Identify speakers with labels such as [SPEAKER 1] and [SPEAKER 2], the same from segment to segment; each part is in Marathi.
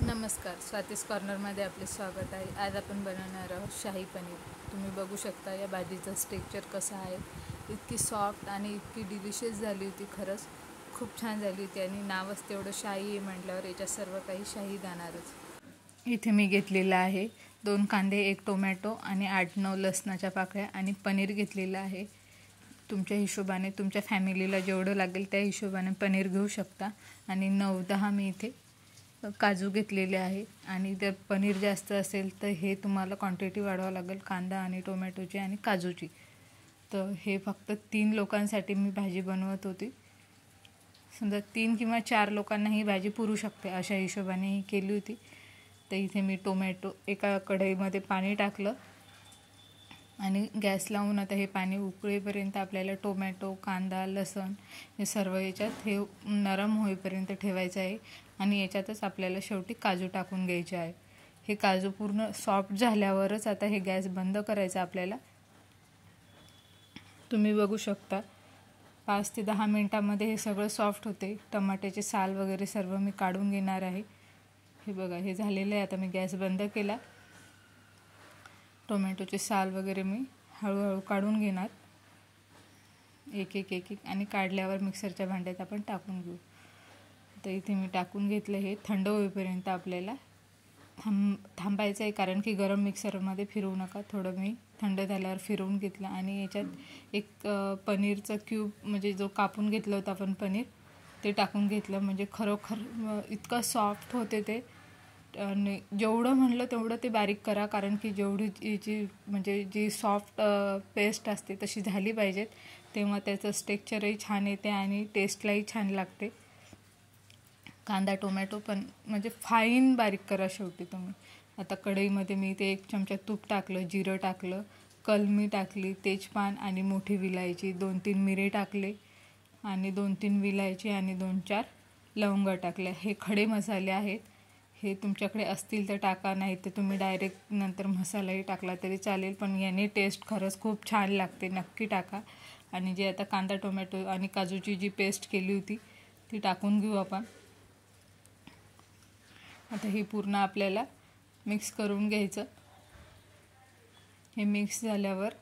[SPEAKER 1] नमस्कार, स्वातीस कॉर्नरमध्ये आपले स्वागत आहे। आज आपण बनवणार आहोत शाही पनीर। तुम्ही बघू शकता या भाजीचं टेक्स्चर कसं आहे। इतकी सॉफ्ट आणि इतकी डिलिशियस झाली होती, खरंच खूप छान झाली होती आणि नावच तेवढं शाही आहे म्हटल्यावर याच्यात सर्व काही शाही जाणारच। इथे मी घेतलेला आहे 2 कांदे, 1 टोमॅटो आणि 8-9 लसणाच्या पाकळ्या आणि पनीर घेतलेलं आहे। तुमच्या हिशोबाने, तुमच्या फॅमिलीला जेवढं लागेल त्या हिशोबाने पनीर घेऊ शकता। आणि 9-10 मी इथे काजू घेतलेले आहे आणि जर पनीर जास्त असेल तर हे तुम्हाला क्वांटिटी वाढवावं लागेल, कांदा आणि टोमॅटोची आणि काजूची। तर हे फक्त 3 लोकांसाठी मी भाजी बनवत होती। समजा 3 किंवा 4 लोकांना ही भाजी पुरू शकते अशा हिशोबाने ही केली होती। तर इथे मी टोमॅटो एका कढईमध्ये पाणी टाकलं आणि गॅस लावून आता हे पाणी उकळेपर्यंत आपल्याला टोमॅटो, कांदा, लसूण हे सर्व याच्यात हे नरम होईपर्यंत ठेवायचं आहे। आणि याच्यातच आपल्याला शेवटी काजू टाकून घ्यायचे आहे। हे काजू पूर्ण सॉफ्ट झाल्यावरच आता हे गॅस बंद करायचा आपल्याला। तुम्ही बघू शकता 5 ते 10 मिनिटांमध्ये हे सगळं सॉफ्ट होते। टमाट्याचे साल वगैरे सर्व मी काढून घेणार आहे। हे बघा, हे झालेलं आहे। आता मी गॅस बंद केला। टोमॅटोचे साल वगैरे मी हळूहळू काढून घेणार, एक एक आणि काढल्यावर मिक्सरच्या भांड्यात आपण टाकून घेऊ। तर इथे मी टाकून घेतलं। हे थंड होईपर्यंत आपल्याला थांबायचं आहे, कारण की गरम मिक्सरमध्ये फिरवू नका। थोडं मी थंड झाल्यावर फिरवून घेतलं आणि याच्यात एक पनीरचं क्यूब, म्हणजे जो कापून घेतलं होतं आपण पनीर, ते टाकून घेतलं। म्हणजे खरोखर इतकं सॉफ्ट होते ते। आणि जेवढं म्हणलं तेवढं ते बारीक करा, कारण की जेवढी जी सॉफ्ट पेस्ट असते तशी झाली पाहिजेत, तेव्हा त्याचं टेक्स्चरही छान येते आणि टेस्टलाही छान लागते। कांदा टोमॅटो पण म्हणजे फाईन बारीक करा शेवटी तुम्ही। आता कढईमध्ये मी ते 1 चमचा तूप टाकलं, जिरं टाकलं, कलमी टाकली, तेजपान आणि मोठी विलायची, 2-3 मिरे टाकले आणि 2-3 विलायची आणि 2-4 लवंगा टाकल्या। हे खडे मसाले आहेत। हे तुमच्याकडे असतील तर टाका, नाही तर तुम्ही डायरेक्ट नंतर मसालाही टाकला तरी चालेल, पण याने टेस्ट खरंच खूप छान लागते, नक्की टाका। आणि जे आता कांदा टोमॅटो आणि काजूची जी पेस्ट केली होती ती टाकून घेऊ आपण। आता हे पूर्ण आपल्याला मिक्स करून घ्यायचं। हे मिक्स झाल्यावर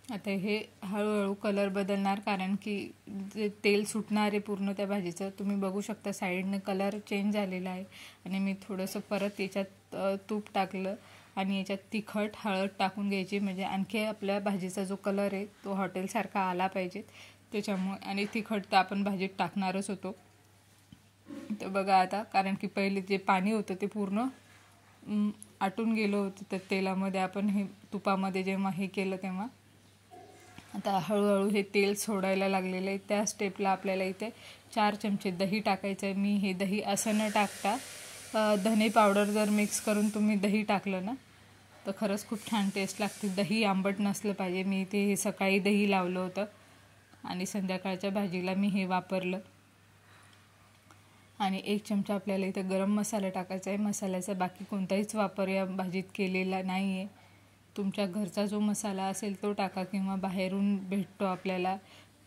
[SPEAKER 1] आता हे हळूहळू कलर बदलणार, कारण की जे तेल सुटणार आहे पूर्ण त्या भाजीचं। तुम्ही बघू शकता साईडने कलर चेंज झालेला आहे। आणि मी थोडंसं परत याच्यात तूप टाकलं आणि याच्यात तिखट हळद टाकून घ्यायची, म्हणजे आणखी आपल्या भाजीचा जो कलर आहे तो हॉटेलसारखा आला पाहिजे त्याच्यामुळे। आणि तिखट तर आपण भाजीत टाकणारच होतो। तर बघा आता, कारण की पहिले जे पाणी होतं ते पूर्ण आटून गेलं होतं त्या तेलामध्ये, आपण हे तुपामध्ये जेव्हा हे केलं तेव्हा। आता हळूहळू हे तेल सोडायला लागलेलं आहे। त्या स्टेपला आपल्याला इथे 4 चमचे दही टाकायचं आहे। मी हे दही असं न टाकता धने पावडर जर मिक्स करून तुम्ही दही टाकलं ना तर खरंच खूप छान टेस्ट लागते। दही आंबट नसलं पाहिजे। मी इथे हे सकाळी दही लावलं होतं आणि संध्याकाळच्या भाजीला मी हे वापरलं। आणि 1 चमचा आपल्याला इथे गरम मसाला टाकायचा आहे। मसाल्याचा बाकी कोणताहीच वापर या भाजीत केलेला नाही आहे। तुमच्या घरचा जो मसाला असेल तो टाका, किंवा बाहेरून भेटतो आपल्याला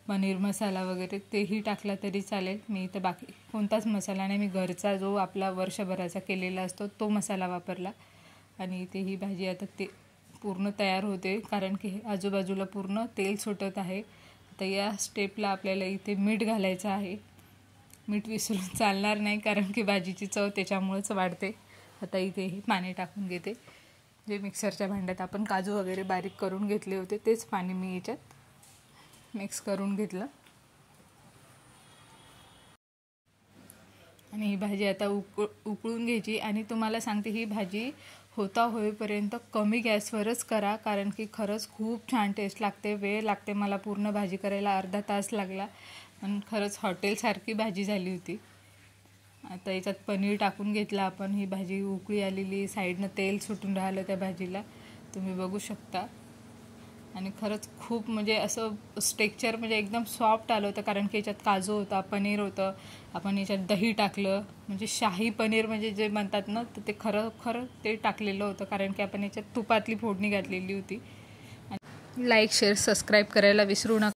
[SPEAKER 1] पनीर मसाला वगैरे, तेही टाकला तरी चालेल। मी इथं बाकी कोणताच मसाला नाही, मी घरचा जो आपला वर्षभराचा केलेला असतो तो मसाला वापरला। आणि इथे ही भाजी आता ते पूर्ण तयार होते, कारण की आजूबाजूला पूर्ण तेल सुटत आहे। तर या स्टेपला आपल्याला इथे मीठ घालायचं आहे। मीठ विसरून चालणार नाही, कारण की भाजीची चव त्याच्यामुळेच वाढते। आता इथे हे पाणी टाकून घेते, जे मिक्सरच्या भांड्यात आपण काजू वगैरे बारीक करून घेतले होते तेच पाणी मी याच्यात मिक्स करून घेतलं। आणि ही भाजी आता उकळून घ्यायची। आणि तुम्हाला सांगते, ही भाजी होईपर्यंत कमी गॅसवरच करा, कारण की खरंच खूप छान टेस्ट लागते। वेळ लागते, मला पूर्ण भाजी करायला अर्धा तास लागला, पण खरंच हॉटेलसारखी भाजी झाली होती। आता याच्यात पनीर टाकून घेतलं आपण। ही भाजी उकळी आलेली, साईडनं तेल सुटून राहिलं त्या भाजीला, तुम्ही बघू शकता। आणि खरंच खूप म्हणजे असं टेक्स्चर म्हणजे एकदम सॉफ्ट आलं होतं, कारण की याच्यात काजू होता, पनीर होतं, आपण याच्यात दही टाकलं, म्हणजे शाही पनीर म्हणजे जे म्हणतात ना, तर ते खरं ते टाकलेलं होतं, कारण की आपण याच्यात तुपातली फोडणी घातलेली होती। लाईक, शेअर, सबस्क्राईब करायला विसरू नका।